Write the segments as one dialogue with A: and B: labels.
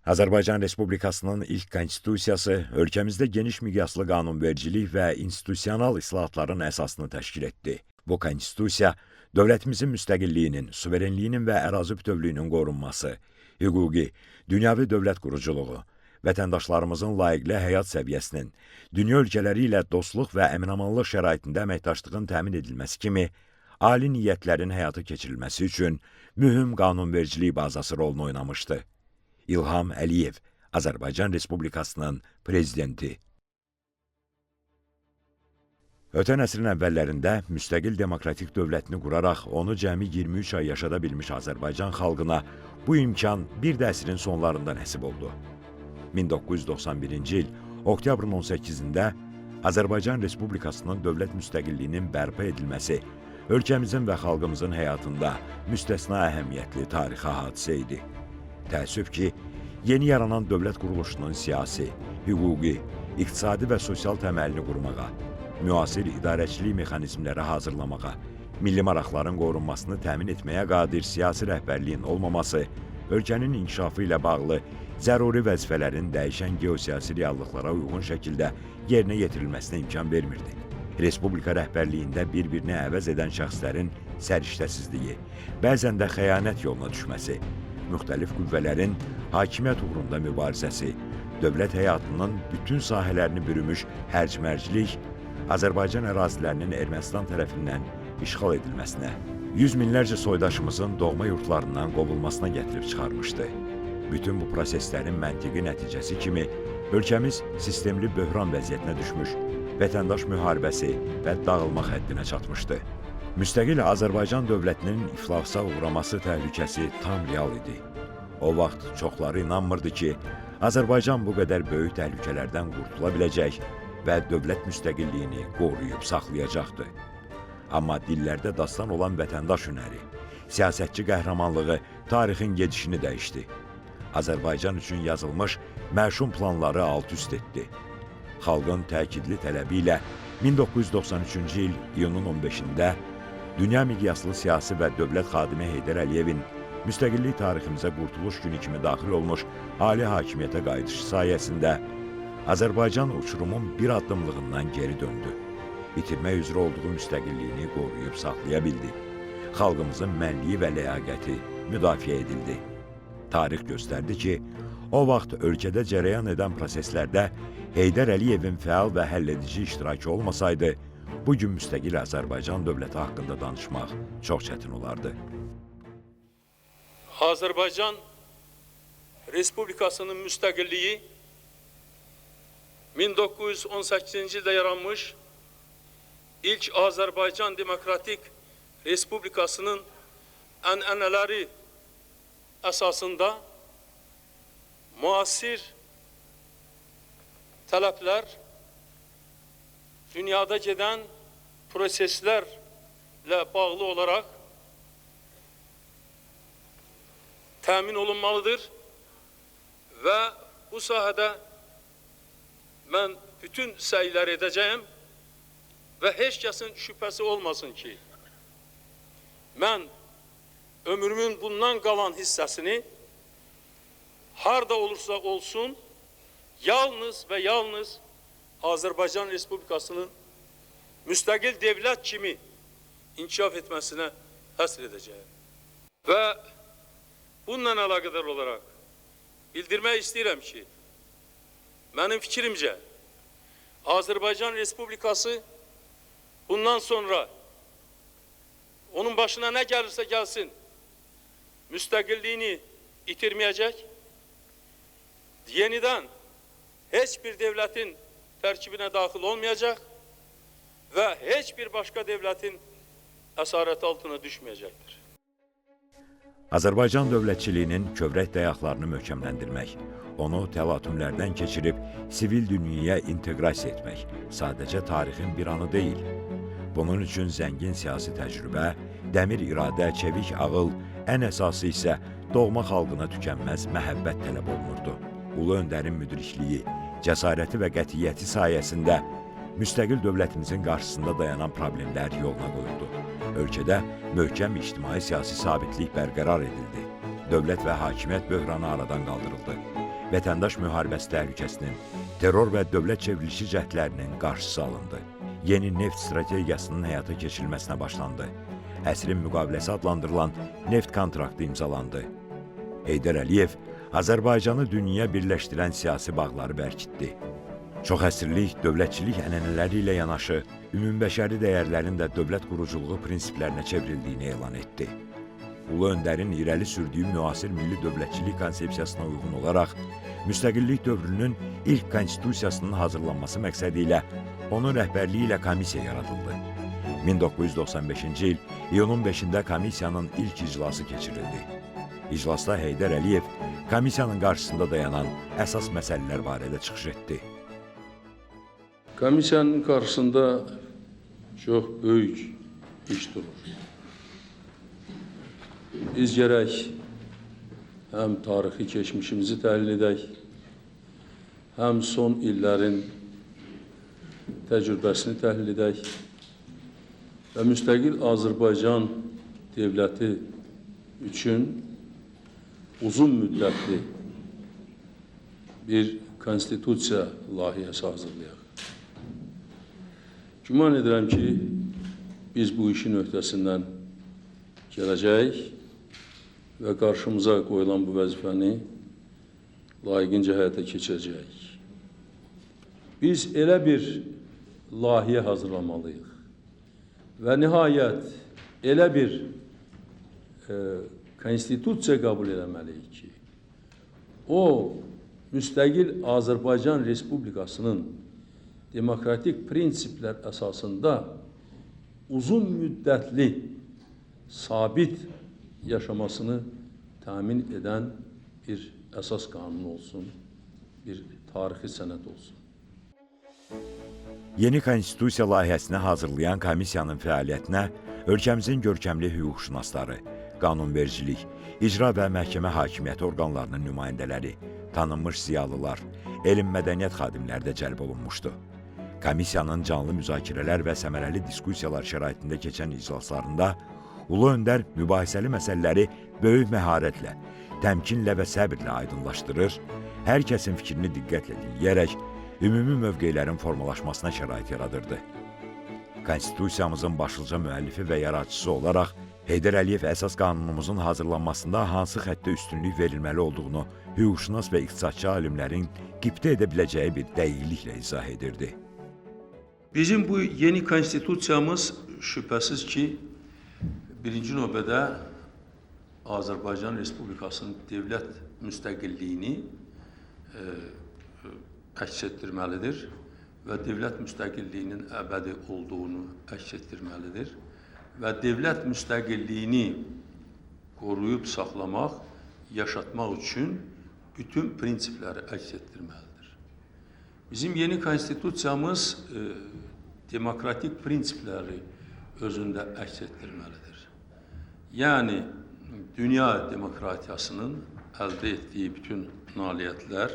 A: Azərbaycan Respublikasının ilk konstitusiyası ölkəmizdə geniş miqyaslı qanunvericilik və institusional islahatların əsasını təşkil etdi. Bu konstitusiya dövlətimizin müstəqilliyinin, suverenliyinin və ərazi bütövlüyünün qorunması, hüquqi, dünyəvi dövlət quruculuğu, vətəndaşlarımızın layiqli həyat səviyyəsinin, dünya ölkələri ilə dostluq və əminamanlıq şəraitində əməkdaşlığın təmin edilməsi kimi ali niyyətlərin həyata keçirilməsi üçün mühüm qanunvericilik bazası rolunu oynamışdı. İlham Əliyev, Azərbaycan Respublikasının prezidenti. Ötən əsrin əvvəllərində müstəqil demokratik dövlətini quraraq onu cəmi 23 ay yaşada bilmiş Azərbaycan xalqına bu imkan bir də əsrin sonlarında nəsib oldu. 1991-ci il oktyabrın 18-də Azərbaycan Respublikasının dövlət müstəqilliyinin bərpa edilməsi ölkəmizin və xalqımızın həyatında müstəsna əhəmiyyətli tarixi hadisə idi. Təəssüf ki, yeni yaranan dövlət quruluşunun siyasi, hüquqi, iqtisadi və sosial təməlini qurmağa, müasir idarəçilik mexanizmləri hazırlamağa, milli maraqların qorunmasını təmin etməyə qadir siyasi rəhbərliyin olmaması, ölkənin inkişafı ilə bağlı zəruri vəzifələrin dəyişən geosiyasi reallıqlara uyğun şəkildə yerinə yetirilməsinə imkan vermirdi. Respublika rəhbərliyində bir-birini əvəz edən şəxslərin səriştəsizliyi, bəzən də xəyanət yoluna düşməsi, müxtəlif qüvvələrin hakimiyyət uğrunda mübarizəsi, dövlət həyatının bütün sahələrini bürümüş hərc-mərclik, Azərbaycan ərazilərinin Ermənistan tərəfindən işğal edilməsinə, yüz minlərcə soydaşımızın doğma yurtlarından qovulmasına gətirib çıxarmışdı. Bütün bu proseslərin məntiqi nəticəsi kimi ölkəmiz sistemli böhran vəziyyətinə düşmüş, vətəndaş müharibəsi və dağılma həddinə çatmışdı. Müstəqil Azərbaycan dövlətinin iflasa uğraması təhlükəsi tam real idi. O vaxt çoxları inanmırdı ki, Azərbaycan bu qədər böyük təhlükələrdən qurtula biləcək və dövlət müstəqilliyini qoruyub saxlayacaqdı. Amma dillərdə dastan olan vətəndaş hünəri, siyasətçi qəhrəmanlığı tarixin gedişini dəyişdi. Azərbaycan üçün yazılmış məşum planları alt-üst etdi. Xalqın təkidli tələbi ilə 1993-cü il iyunun 15-də dünya miqyaslı siyasi və dövlət xadimi Heydər Əliyevin müstəqillik tariximizə qurtuluş günü kimi daxil olmuş ali hakimiyyətə qayıdışı sayəsində Azərbaycan uçurumun bir addımlığından geri döndü. İtirmək üzrə olduğu müstəqilliyini qoruyub saxlaya bildi. Xalqımızın mənliyi və ləyaqəti müdafiə edildi. Tarix göstərdi ki, o vaxt ölkədə cərəyan edən proseslərdə Heydər Əliyevin fəal və həlledici iştirakı olmasaydı, bugün müstəqil Azərbaycan dövləti haqqında danışmaq çox çətin olardı.
B: Azərbaycan Respublikasının müstəqilliyi 1918-ci ildə yaranmış ilk Azərbaycan Demokratik Respublikasının ənənələri əsasında müasir tələblər, dünyada gedən proseslərlə bağlı olaraq təmin olunmalıdır və bu sahədə mən bütün səylər edəcəyim və heç kəsin şübhəsi olmasın ki, mən ömrümün bundan qalan hissəsini harda olursa olsun, yalnız və yalnız Azərbaycan Respublikasının müstəqil dövlət kimi inkişaf etməsinə həsr edəcəyim. Və bununla əlaqədar olaraq bildirmək istəyirəm ki, mənim fikrimcə Azərbaycan Respublikası bundan sonra onun başına nə gəlirsə gəlsin, müstəqilliyini itirməyəcək, yenidən heç bir dövlətin tərkibinə daxil olmayacaq və heç bir başqa dövlətin əsarəti altına düşməyəcəkdir.
A: Azərbaycan dövlətçiliyinin kövrək dayaqlarını möhkəmləndirmək, onu təlatümlərdən keçirib sivil dünyaya inteqrasiya etmək sadəcə tarixin bir anı deyil. Bunun üçün zəngin siyasi təcrübə, dəmir iradə, çevik ağıl, ən əsası isə doğma xalqına tükənməz məhəbbət tələb olunurdu. Ulu öndərin müdrikliyi, cəsarəti və qətiyyəti sayəsində müstəqil dövlətimizin qarşısında dayanan problemlər yoluna qoyuldu. Ölkədə möhkəm ictimai-siyasi sabitlik bərqərar edildi. Dövlət və hakimiyyət böhranı aradan qaldırıldı. vətəndaş müharibəsi təhlükəsinin, terror və dövlət çevrilişi cəhdlərinin qarşısı alındı. Yeni neft strategiyasının həyata keçirilməsinə başlandı. Əsrin müqaviləsi adlandırılan neft kontraktı imzalandı. Heydər Əliyev Azərbaycanı dünyaya birləşdirən siyasi bağları bərkitdi. Çox əsrlik dövlətçilik ənənələri ilə yanaşı, ümumbəşəri dəyərlərin də dövlət quruculuğu prinsiplərinə çevrildiyini elan etdi. Ulu Öndərin irəli sürdüyü müasir milli dövlətçilik konsepsiyasına uyğun olaraq, müstəqillik dövrünün ilk konstitusiyasının hazırlanması məqsədi ilə onun rəhbərliyi ilə komissiya yaradıldı. 1995-ci il iyunun 5-də komissiyanın ilk iclası keçirildi. İclasda Heydər Əliyev komissiyanın qarşısında dayanan əsas məsələlər barədə çıxış etdi.
C: Komissiyanın qarşısında çox böyük iş durur. Biz gərək həm tarixi keçmişimizi təhlil edək, həm son illərin təcrübəsini təhlil edək və müstəqil Azərbaycan dövləti üçün uzun müddətli bir konstitusiya layihəsi hazırlayaq. Güman edirəm ki, biz bu işin öhdəsindən gələcək və qarşımıza qoyulan bu vəzifəni layiqincə həyata keçirəcəyik. Biz elə bir layihə hazırlamalıyıq və nihayət elə bir konstitusiya qəbul etməliyik ki, o, müstəqil Azərbaycan Respublikasının demokratik prinsiplər əsasında uzun müddətli sabit yaşamasını təmin edən bir əsas qanun olsun, bir tarixi sənəd olsun.
A: Yeni konstitusiya layihəsini hazırlayan komissiyanın fəaliyyətinə ölkəmizin görkəmli hüquqşünasları, qanunvericilik, icra və məhkəmə hakimiyyəti orqanlarının nümayəndələri, tanınmış ziyalılar, elm mədəniyyət xadimləri də cəlb olunmuşdu. Komissiyanın canlı müzakirələr və səmərəli diskussiyalar şəraitində keçən iclaslarında Ulu Öndər mübahisəli məsələləri böyük məharətlə, təmkinlə və səbirlə aydınlaşdırır, hər kəsin fikrini diqqətlə dinləyərək ümumi mövqeylərin formalaşmasına şərait yaradırdı. Konstitusiyamızın başlıca müəllifi və yaradıcısı olaraq Heydər Əliyev əsas qanunumuzun hazırlanmasında hansı xəttə üstünlük verilməli olduğunu hüquqşünas və iqtisadçı alimlərin qibtə edə biləcəyi bir dəqiqliklə izah edirdi.
C: Bizim bu yeni konstitusiyamız şübhəsiz ki, birinci növbədə Azərbaycan Respublikasının dövlət müstəqilliyini əks etdirməlidir və dövlət müstəqilliyinin əbədi olduğunu əks etdirməlidir və dövlət müstəqilliyini qoruyub saxlamaq, yaşatmaq üçün bütün prinsipləri əks etdirməlidir. Bizim yeni konstitusiyamız demokratik prinsipləri özündə əks etdirməlidir. Yəni, dünya demokratiyasının əldə etdiyi bütün nailiyyətlər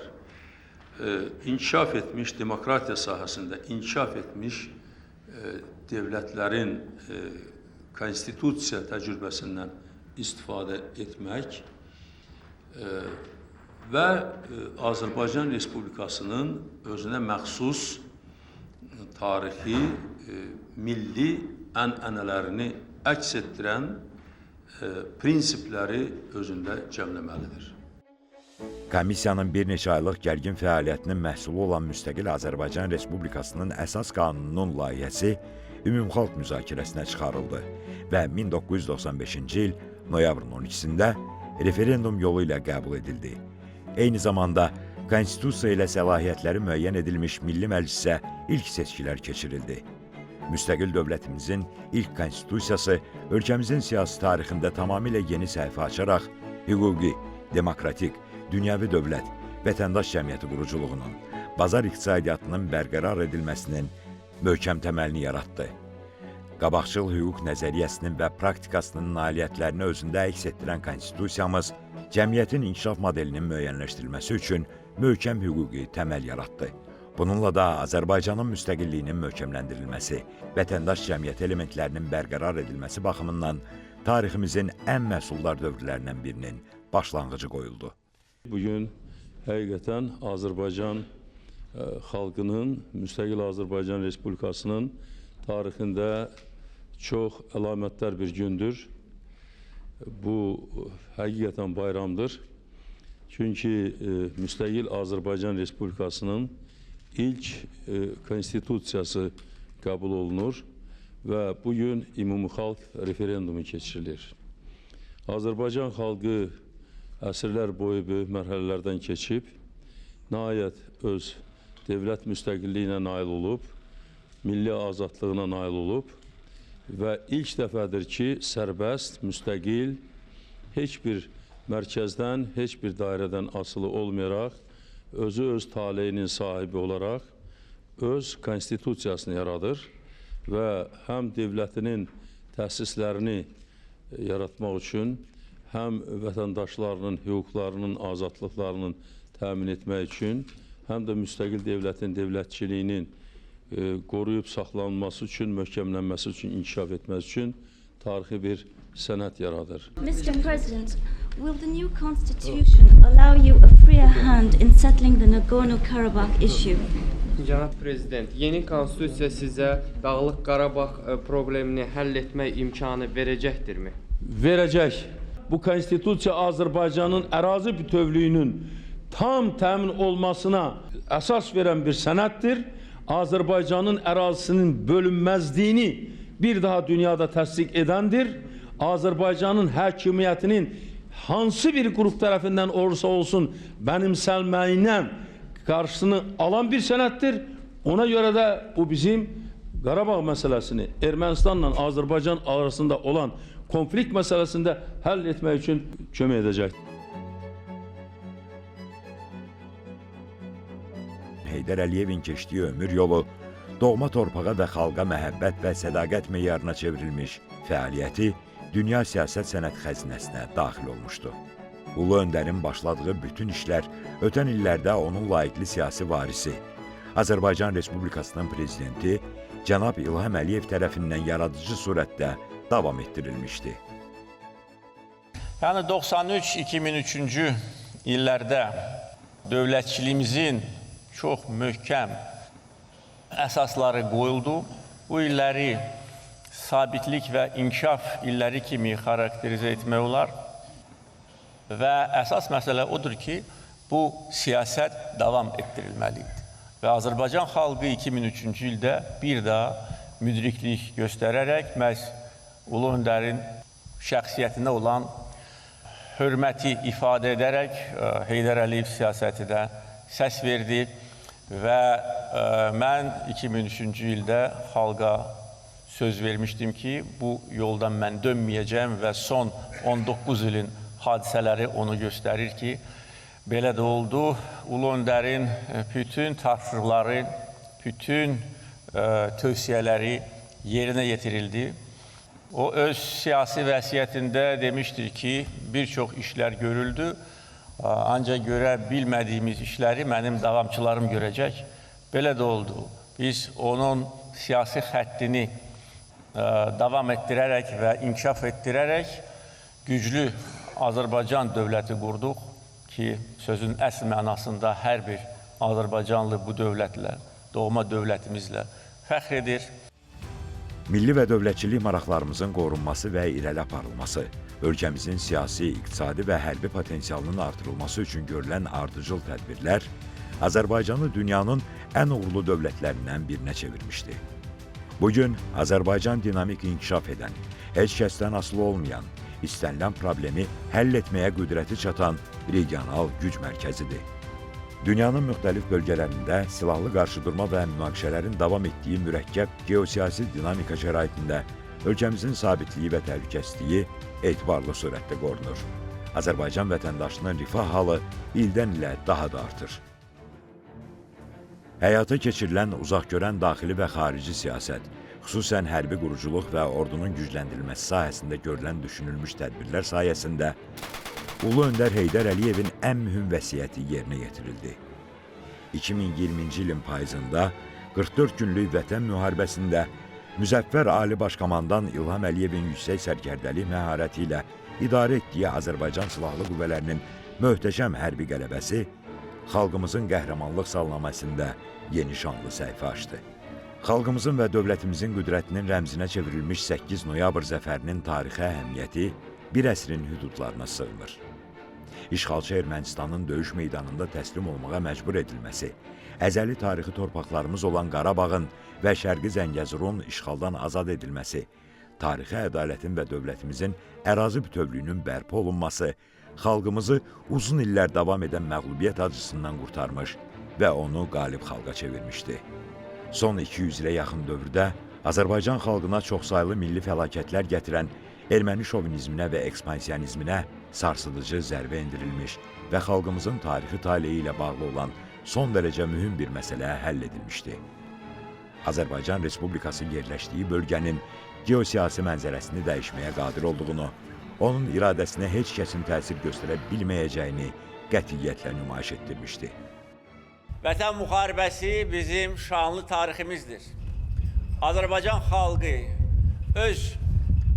C: inkişaf etmiş, demokratiya sahəsində inkişaf etmiş dövlətlərin konstitusiya təcrübəsindən istifadə etmək və Azərbaycan Respublikasının özünə məxsus tarixi, milli ənənələrini əks etdirən prinsipləri özündə cəmləməlidir.
A: Komissiyanın bir neçə aylıq gərgin fəaliyyətinin məhsulu olan Müstəqil Azərbaycan Respublikasının əsas qanununun layihəsi ümumxalq müzakirəsinə çıxarıldı və 1995-ci il noyabrın 12-sində referendum yolu ilə qəbul edildi. Eyni zamanda konstitusiya ilə səlahiyyətləri müəyyən edilmiş Milli Məclisə ilk seçkilər keçirildi. Müstəqil dövlətimizin ilk konstitusiyası ölkəmizin siyasi tarixində tamamilə yeni səhifə açaraq hüquqi, demokratik, dünyəvi dövlət, vətəndaş cəmiyyəti quruculuğunun, bazar iqtisadiyyatının bərqərar edilməsinin möhkəm təməlini yaratdı. Qabaqcıl hüquq nəzəriyyəsinin və praktikasının nailiyyətlərini özündə əks etdirən konstitusiyamız cəmiyyətin inkişaf modelinin müəyyənləşdirilməsi üçün möhkəm hüquqi təməl yaratdı. Bununla da Azərbaycanın müstəqilliyinin möhkəmləndirilməsi, vətəndaş cəmiyyəti elementlərinin bərqərar edilməsi baxımından tariximizin ən məhsuldar dövrlərindən birinin başlanğıcı qoyuldu.
C: Bugün həqiqətən Azərbaycan xalqının, müstəqil Azərbaycan Respublikasının tarixində çox əlamətdar bir gündür. Bu həqiqətən bayramdır. Çünki müstəqil Azərbaycan Respublikasının ilk konstitusiyası qəbul olunur və bugün ümumxalq referendumu keçirilir. Azərbaycan xalqı əsrlər boyu böyük mərhələlərdən keçib, nəhayət öz dövlət müstəqilliyinə nail olub, milli azadlığına nail olub və ilk dəfədir ki, sərbəst, müstəqil, heç bir mərkəzdən, heç bir dairədən asılı olmayaraq, özü öz taleyinin sahibi olaraq öz konstitusiyasını yaradır və həm dövlətinin təsislərini yaratmaq üçün, həm vətəndaşlarının hüquqlarının, azadlıqlarının təmin etmək üçün, həm də müstəqil dövlətin dövlətçiliyinin qoruyub saxlanması üçün, möhkəmlənməsi üçün, inkişaf etməsi üçün tarixi bir sənət yaradır.
D: Mr. President, will the new constitution allow you a freer hand in settling the Nagorno-Karabakh issue?
E: Cənab Prezident, yeni konstitusiya sizə Dağlıq Qarabağ problemini həll etmək imkanı verəcəkdirmi?
C: Verəcək. Bu konstitusiya Azərbaycanın ərazi bütövlüyünün tam təmin olmasına əsas verən bir sənətdir. Azərbaycanın ərazisinin bölünməzliyini bir daha dünyada təsdiq edəndir. Azərbaycanın hakimiyyətinin hansı bir qrup tərəfindən olursa olsun benimsəlməyinə qarşısını alan bir sənətdir. Ona görə də bu bizim Qarabağ məsələsini Ermənistanla Azərbaycan arasında olan konflikt məsələsində həll etmək üçün kömək edəcək.
A: Heydər Əliyevin keçdiyi ömür yolu doğma torpağa və xalqa məhəbbət və sədaqət meyarına çevrilmiş fəaliyyəti dünya siyasət sənət xəzinəsinə daxil olmuşdu. Ulu Öndərin başladığı bütün işlər ötən illərdə onun layiqli siyasi varisi, Azərbaycan Respublikasının prezidenti cənab İlham Əliyev tərəfindən yaradıcı surətdə davam etdirilmişdi.
F: Yəni 93-2003-cü illərdə dövlətçiliyimizin çox möhkəm əsasları qoyuldu. Bu illəri sabitlik və inkişaf illəri kimi xarakterizə etmək olar. Və əsas məsələ odur ki, bu siyasət davam etdirilməlidir. Və Azərbaycan xalqı 2003-cü ildə bir daha müdriklik göstərərək məhz Ulu Öndərin şəxsiyyətinə olan hörməti ifadə edərək Heydər Əliyev siyasəti də səs verdi və mən 2003-cü ildə xalqa söz vermişdim ki, bu yoldan mən dönməyəcəm və son 19 ilin hadisələri onu göstərir ki, belə də oldu. Ulu Öndərin bütün tapşırıqları, bütün tövsiyələri yerinə yetirildi. O öz siyasi vəsiyyətində demişdir ki, bir çox işlər görüldü. Ancaq görə bilmədiyimiz işləri mənim davamçılarım görəcək. Belə də oldu. Biz onun siyasi xəttini davam etdirərək və inkişaf etdirərək güclü Azərbaycan dövləti qurduq ki, sözün əsl mənasında hər bir Azərbaycanlı bu dövlətlə, doğma dövlətimizlə fəxr edir.
A: Milli və dövlətçilik maraqlarımızın qorunması və irəli aparılması, ölkəmizin siyasi, iqtisadi və hərbi potensialının artırılması üçün görülən ardıcıl tədbirlər Azərbaycanı dünyanın ən uğurlu dövlətlərindən birinə çevirmişdi. Bugün Azərbaycan dinamik inkişaf edən, heç kəsdən asılı olmayan, istənilən problemi həll etməyə qüdrəti çatan regional güc mərkəzidir. Dünyanın müxtəlif bölgələrində silahlı qarşıdurma və münaqişələrin davam etdiyi mürəkkəb geosiyasi dinamika şəraitində ölkəmizin sabitliyi və təhlükəsizliyi etibarlı surətdə qorunur. Azərbaycan vətəndaşının rifah halı ildən ilə daha da artır. Həyata keçirilən uzaqgörən daxili və xarici siyasət, xüsusən hərbi quruculuq və ordunun gücləndirilməsi sahəsində görülən düşünülmüş tədbirlər sayəsində Ulu Öndər Heydər Əliyevin ən mühüm vəsiyyəti yerinə yetirildi. 2020-ci ilin payızında 44 günlük vətən müharibəsində Müzəffər Ali Başkomandan İlham Əliyevin yüksək sərkərdəlik məharəti ilə idarə etdiyi Azərbaycan Silahlı Qüvvələrinin möhtəşəm hərbi qələbəsi xalqımızın qəhrəmanlıq salnamasında yeni şanlı səhifə açdı. Xalqımızın və dövlətimizin qüdrətinin rəmzinə çevrilmiş 8 noyabr zəfərinin tarixi əhəmiyyəti bir əsrin hüdudlarına sığmır. İşğalçı Ermənistanın döyüş meydanında təslim olmağa məcbur edilməsi, əzəli tarixi torpaqlarımız olan Qarabağın və Şərqi Zəngəzurun işğaldan azad edilməsi, tarixi ədalətin və dövlətimizin ərazi bütövlüyünün bərpa olunması, xalqımızı uzun illər davam edən məğlubiyyət acısından qurtarmış və onu qalib xalqa çevirmişdi. Son 200 ilə yaxın dövrdə Azərbaycan xalqına çoxsaylı milli fəlakətlər gətirən erməni şovinizminə və ekspansiyanizminə sarsıdıcı zərbə endirilmiş və xalqımızın tarixi taleyi ilə bağlı olan son dərəcə mühüm bir məsələ həll edilmişdi. Azərbaycan Respublikası yerləşdiyi bölgənin geosiyasi mənzərəsini dəyişməyə qadir olduğunu, onun iradəsinə heç kəsin təsir göstərə bilməyəcəyini qətiyyətlə nümayiş etdirmişdi.
F: Vətən müharibəsi bizim şanlı tariximizdir. Azərbaycan xalqı öz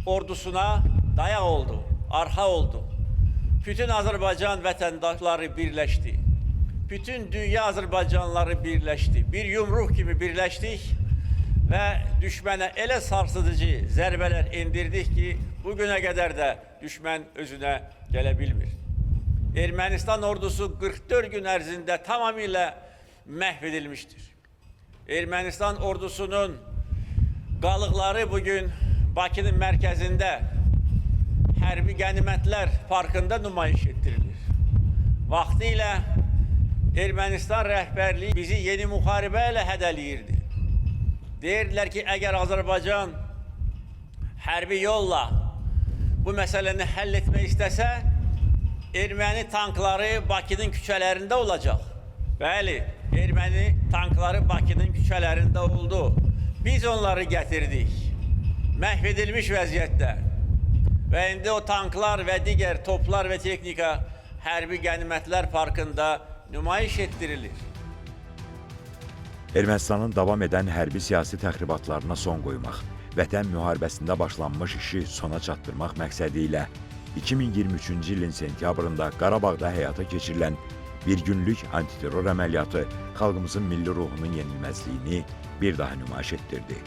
F: ordusuna dayaq oldu, arxa oldu. Bütün Azərbaycan vətəndaşları birləşdi. Bütün dünya Azərbaycanlıları birləşdi. Bir yumruq kimi birləşdik və düşmənə elə sarsıdıcı zərbələr endirdik ki, bugünə qədər də düşmən özünə gələ bilmir. Ermənistan ordusu 44 gün ərzində tamamilə məhv edilmiştir. Ermənistan ordusunun qalıqları bugün Bakının mərkəzində hərbi qənimətlər parkında nümayiş etdirilir. Vaxtilə Ermənistan rəhbərliyi bizi yeni müharibə ilə hədələyirdi. Deyirdilər ki, əgər Azərbaycan hərbi yolla bu məsələni həll etmək istəsə, erməni tankları Bakının küçələrində olacaq. Bəli, erməni tankları Bakının küçələrində oldu. Biz onları gətirdik, məhv edilmiş vəziyyətdə. Və indi o tanklar və digər toplar və texnika hərbi qənimətlər parkında nümayiş etdirilir.
A: Ermənistanın davam edən hərbi siyasi təxribatlarına son qoymaq, vətən müharibəsində başlanmış işi sona çatdırmaq məqsədi ilə 2023-cü ilin sentyabrında Qarabağda həyata keçirilən bir günlük antiterror əməliyyatı xalqımızın milli ruhunun yenilməzliyini bir daha nümayiş etdirdi.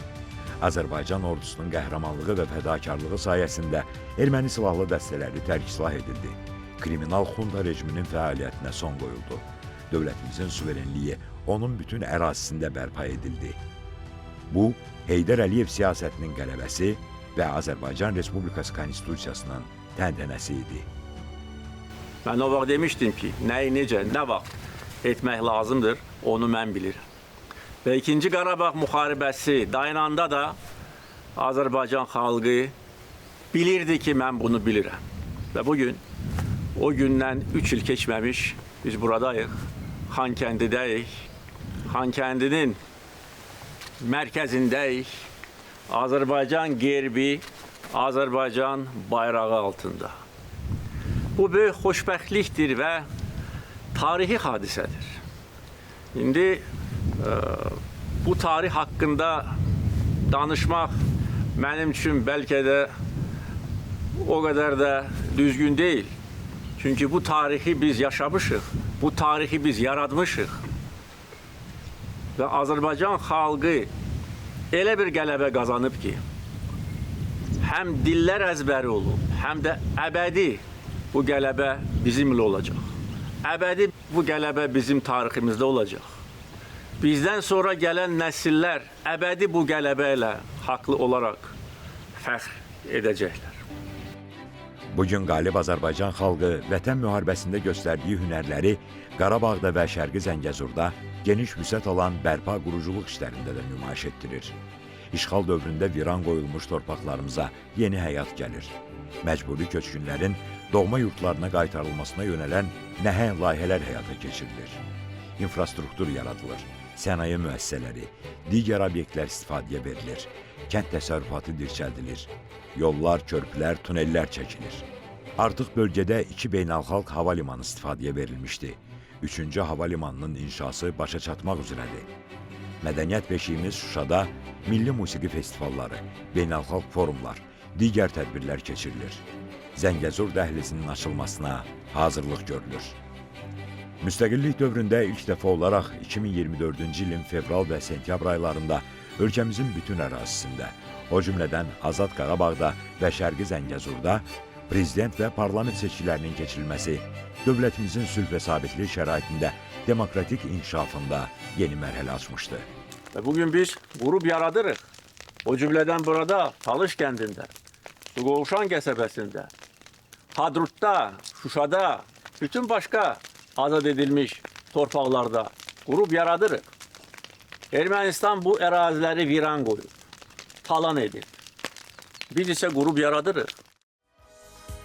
A: Azərbaycan ordusunun qəhrəmanlığı və fədakarlığı sayəsində erməni silahlı dəstələri tərk-silah edildi. Kriminal xunta rejiminin fəaliyyətinə son qoyuldu. Dövlətimizin suverenliyi onun bütün ərazisində bərpa edildi. Bu, Heydər Əliyev siyasətinin qələbəsi və Azərbaycan Respublikası Konstitusiyasının təntənəsi idi.
F: Mən o vaxt demişdim ki, nəyi necə, nə vaxt etmək lazımdır, onu mən bilirəm. Və 2-ci Qarabağ müharibəsi dayananda da Azərbaycan xalqı bilirdi ki, mən bunu bilirəm. Və bugün o gündən 3 il keçməmiş biz buradayıq, Xankəndidəyik, Xankəndinin mərkəzindəyik, Azərbaycan gerbi, Azərbaycan bayrağı altında. Bu böyük xoşbəxtlikdir və tarixi hadisədir. İndi bu tarix haqqında danışmaq mənim üçün bəlkə də o qədər də düzgün deyil. Çünki bu tarixi biz yaşamışıq, bu tarixi biz yaratmışıq. Və Azərbaycan xalqı elə bir qələbə qazanıb ki, həm dillər əzbəri olub, həm də əbədi bu qələbə bizimlə olacaq. Əbədi bu qələbə bizim tariximizdə olacaq. Bizdən sonra gələn nəsillər əbədi bu qələbə ilə haqlı olaraq fəxr edəcəklər.
A: Bugün qalib Azərbaycan xalqı vətən müharibəsində göstərdiyi hünərləri Qarabağda və Şərqi Zəngəzurda geniş vüsət alan bərpa quruculuq işlərində də nümayiş etdirir. İşğal dövründə viran qoyulmuş torpaqlarımıza yeni həyat gəlir. Məcburi köçkünlərin doğma yurtlarına qaytarılmasına yönələn nəhəng layihələr həyata keçirilir. İnfrastruktur yaradılır, sənaye müəssisələri, digər obyektlər istifadəyə verilir, kənd təsərrüfatı dirçəldilir, yollar, körpülər, tunellər çəkilir. Artıq bölgədə 2 beynəlxalq hava limanı istifadəyə verilmişdi. 3-cü hava limanının inşası başa çatmaq üzrədir. Mədəniyyət beşiyimiz Şuşada milli musiqi festivalları, beynəlxalq forumlar, digər tədbirlər keçirilir. Zəngəzur dəhlizinin açılmasına hazırlıq görülür. Müstəqillik dövründə ilk dəfə olaraq 2024-cü ilin fevral və sentyabr aylarında ölkəmizin bütün ərazisində, o cümlədən Azad Qarabağda və Şərqi Zəngəzurda prezident və parlament seçkilərinin keçirilməsi dövlətimizin sülh və sabitlik şəraitində demokratik inkişafında yeni mərhələ açmışdı.
F: Və bugün biz qrup yaradırıq. O cümlədən burada Talış kəndində, Suqovuşan qəsəbəsində, Hadrutda, Şuşada, bütün başqa azad edilmiş torpaqlarda qrup yaradırıq. Ermənistan bu əraziləri viran qoyub, talan edir. Biz isə qrup yaradırıq.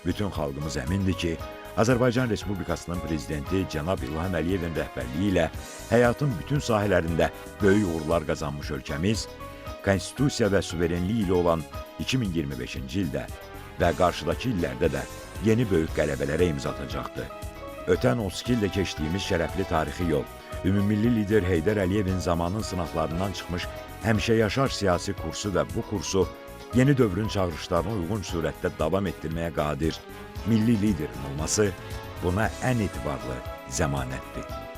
A: Bütün xalqımız əmindir ki, Azərbaycan Respublikasının prezidenti cənab İlham Əliyevin rəhbərliyi ilə həyatın bütün sahələrində böyük uğurlar qazanmış ölkəmiz, konstitusiya və suverenlik ili olan 2025-ci ildə və qarşıdakı illərdə də yeni böyük qələbələrə imza atacaqdır. Ötən 32 ildə keçdiyimiz şərəfli tarixi yol, ümumilli lider Heydər Əliyevin zamanın sınaqlarından çıxmış həmişəyaşar siyasi kursu və bu kursu yeni dövrün çağırışlarına uyğun surətdə davam etdirməyə qadir milli liderin olması buna ən etibarlı zəmanətdir.